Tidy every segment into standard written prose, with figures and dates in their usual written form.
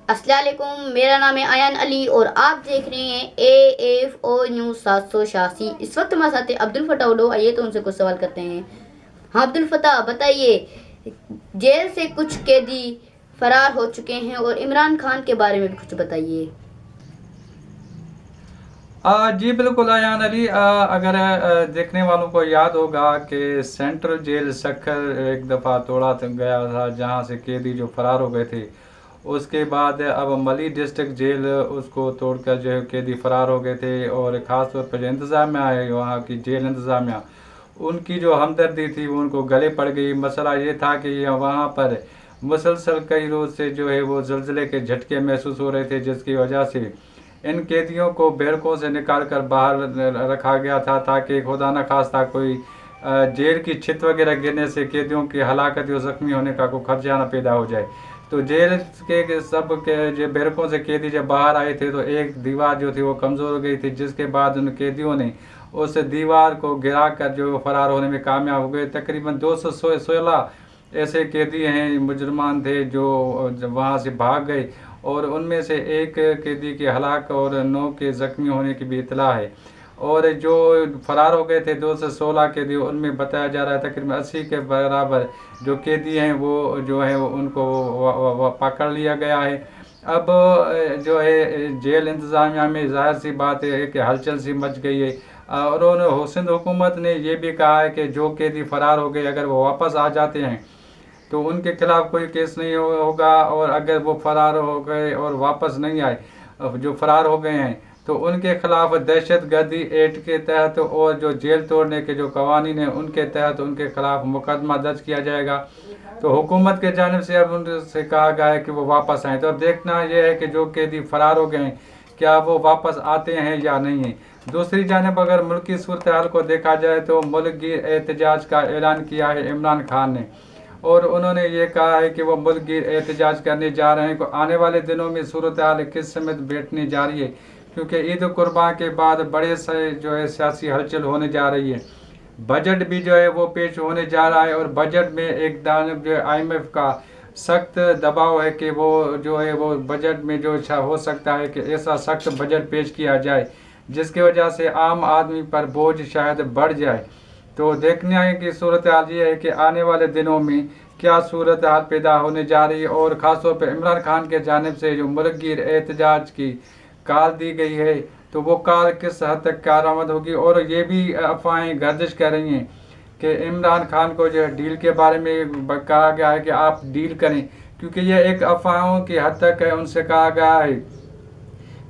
السلام علیکم، میرا نام ہے ایان علی اور آپ دیکھ رہے ہیں AFO نیوز 786۔ اس وقت ہمارے ساتھ عبدالفتاح اڈو، آئیے تو ان سے کچھ سوال کرتے ہیں۔ ہاں عبدالفتاح، بتائیے، جیل سے کچھ قیدی فرار ہو چکے ہیں اور عمران خان کے بارے میں بھی کچھ بتائیے۔ جی بالکل ایان علی، اگر دیکھنے والوں کو یاد ہوگا کہ سینٹرل جیل سکھر ایک دفعہ توڑا گیا تھا جہاں سے قیدی جو فرار ہو گئے تھے، اس کے بعد اب ملی ڈسٹرکٹ جیل اس کو توڑ کر جو ہے قیدی فرار ہو گئے تھے، اور خاص طور پر جو انتظامیہ ہے وہاں کی جیل انتظامیہ، ان کی جو ہمدردی تھی وہ ان کو گلے پڑ گئی۔ مسئلہ یہ تھا کہ وہاں پر مسلسل کئی روز سے جو ہے وہ زلزلے کے جھٹکے محسوس ہو رہے تھے، جس کی وجہ سے ان قیدیوں کو بیرکوں سے نکال کر باہر رکھا گیا تھا تاکہ خدا نخواستہ کوئی جیل کی چھت وغیرہ گرنے سے قیدیوں کی ہلاکت یا زخمی ہونے کا کوئی خدشہ نہ پیدا ہو جائے۔ تو جیل کے سب کے جو بیرکوں سے قیدی جب باہر آئے تھے تو ایک دیوار جو تھی وہ کمزور ہو گئی تھی، جس کے بعد ان قیدیوں نے اس دیوار کو گرا کر جو فرار ہونے میں کامیاب ہو گئے۔ تقریباً 216 ایسے قیدی ہیں، مجرمان تھے جو وہاں سے بھاگ گئے، اور ان میں سے ایک قیدی کے ہلاک اور 9 کے زخمی ہونے کی بھی اطلاع ہے۔ اور جو فرار ہو گئے تھے 216 قیدی، ان میں بتایا جا رہا ہے تقریباً 80 کے برابر جو قیدی ہیں وہ جو ہے ان کو پکڑ لیا گیا ہے۔ اب جو ہے جیل انتظامیہ میں ظاہر سی بات ہے کہ ہلچل سی مچ گئی ہے، اور سندھ حکومت نے یہ بھی کہا ہے کہ جو قیدی فرار ہو گئے اگر وہ واپس آ جاتے ہیں تو ان کے خلاف کوئی کیس نہیں ہوگا، اور اگر وہ فرار ہو گئے اور واپس نہیں آئے، جو فرار ہو گئے ہیں، تو ان کے خلاف دہشت گردی ایکٹ کے تحت اور جو جیل توڑنے کے جو قوانین ہیں ان کے تحت ان کے خلاف مقدمہ درج کیا جائے گا۔ تو حکومت کے جانب سے اب ان سے کہا گیا ہے کہ وہ واپس آئیں۔ تو اب دیکھنا یہ ہے کہ جو قیدی فرار ہو گئے ہیں کیا وہ واپس آتے ہیں یا نہیں ہیں۔ دوسری جانب اگر ملکی صورتحال کو دیکھا جائے تو ملک گیر احتجاج کا اعلان کیا ہے عمران خان نے، اور انہوں نے یہ کہا ہے کہ وہ ملک گیر احتجاج کرنے جا رہے ہیں کہ آنے والے دنوں میں صورتحال کس سمت بیٹھنے جا رہی ہے، کیونکہ عید قربان کے بعد بڑے سے جو ہے سیاسی ہلچل ہونے جا رہی ہے۔ بجٹ بھی جو ہے وہ پیش ہونے جا رہا ہے، اور بجٹ میں ایک جانب جو IMF کا سخت دباؤ ہے کہ وہ جو ہے وہ بجٹ میں جو ہو سکتا ہے کہ ایسا سخت بجٹ پیش کیا جائے جس کی وجہ سے عام آدمی پر بوجھ شاید بڑھ جائے۔ تو دیکھنے آئے کہ صورتحال یہ ہے کہ آنے والے دنوں میں کیا صورتحال پیدا ہونے جا رہی ہے، اور خاص طور پہ عمران خان کے جانب سے جو ملک گیر احتجاج کی کال دی گئی ہے تو وہ کال کس حد تک کارآمد ہوگی۔ اور یہ بھی افواہیں گردش کر رہی ہیں کہ عمران خان کو جو ہے ڈیل کے بارے میں کہا گیا ہے کہ آپ ڈیل کریں، کیونکہ یہ ایک افواہوں کی حد تک ہے۔ ان سے کہا گیا ہے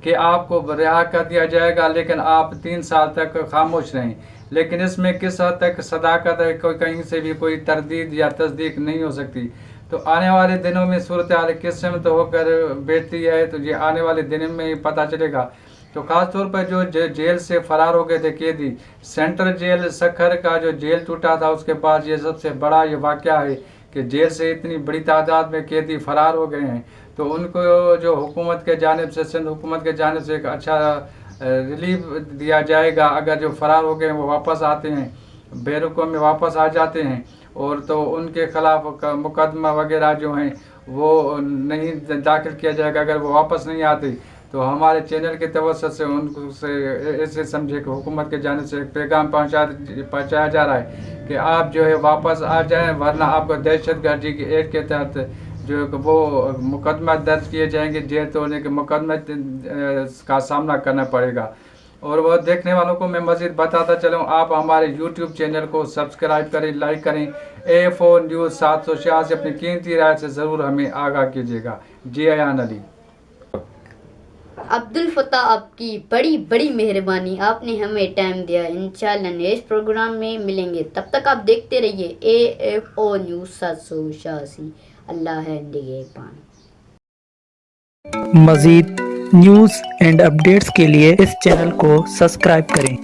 کہ آپ کو رہا کر دیا جائے گا لیکن آپ 3 سال تک خاموش رہیں، لیکن اس میں کس حد تک صداقت ہے کہیں سے بھی کوئی تردید یا تصدیق نہیں ہو سکتی۔ تو آنے والے دنوں میں صورتحال کس سمت ہو کر بیٹھتی ہے تو یہ آنے والے دنوں میں ہی پتہ چلے گا۔ تو خاص طور پر جو جیل سے فرار ہو گئے تھے قیدی، سینٹرل جیل سکھر کا جو جیل ٹوٹا تھا اس کے بعد یہ سب سے بڑا یہ واقعہ ہے کہ جیل سے اتنی بڑی تعداد میں قیدی فرار ہو گئے ہیں۔ تو ان کو جو حکومت کے جانب سے سندھ حکومت کے جانب سے ایک اچھا ریلیف دیا جائے گا اگر جو فرار ہو گئے ہیں وہ واپس آتے ہیں، بیرکوں میں واپس آ جاتے ہیں، اور تو ان کے خلاف مقدمہ وغیرہ جو ہیں وہ نہیں داخل کیا جائے گا اگر وہ واپس نہیں آتے۔ تو ہمارے چینل کے توسط سے ان کو سے ایسے سمجھے کہ حکومت کے جانب سے ایک پیغام پہنچایا جا رہا ہے کہ آپ جو ہے واپس آ جائیں، ورنہ آپ کو دہشت گردی کی ایکٹ کے تحت جو وہ مقدمہ درج کیے جائیں گے، جیل توڑنے کے مقدمے کا سامنا کرنا پڑے گا۔ اور وہ دیکھنے والوں کو میں مزید بتاتا چلوں، آپ ہمارے YouTube چینل کو سبسکرائب کریں، لائک کریں۔ AFO نیوز 786 اپنی قیمتی رائے سے ضرور ہمیں آگاہ کیجیے گا۔ جی ایان علی۔ عبدالفتاح، آپ کی بڑی بڑی مہربانی، آپ نے ہمیں ٹائم دیا۔ انشاءاللہ نیکسٹ پروگرام میں ملیں گے، تب تک آپ دیکھتے رہیے AFO نیوز 786۔ اللہ ہے نگہبان۔ مزید نیوز اینڈ اپڈیٹس کے لیے اس چینل کو سبسکرائب کریں۔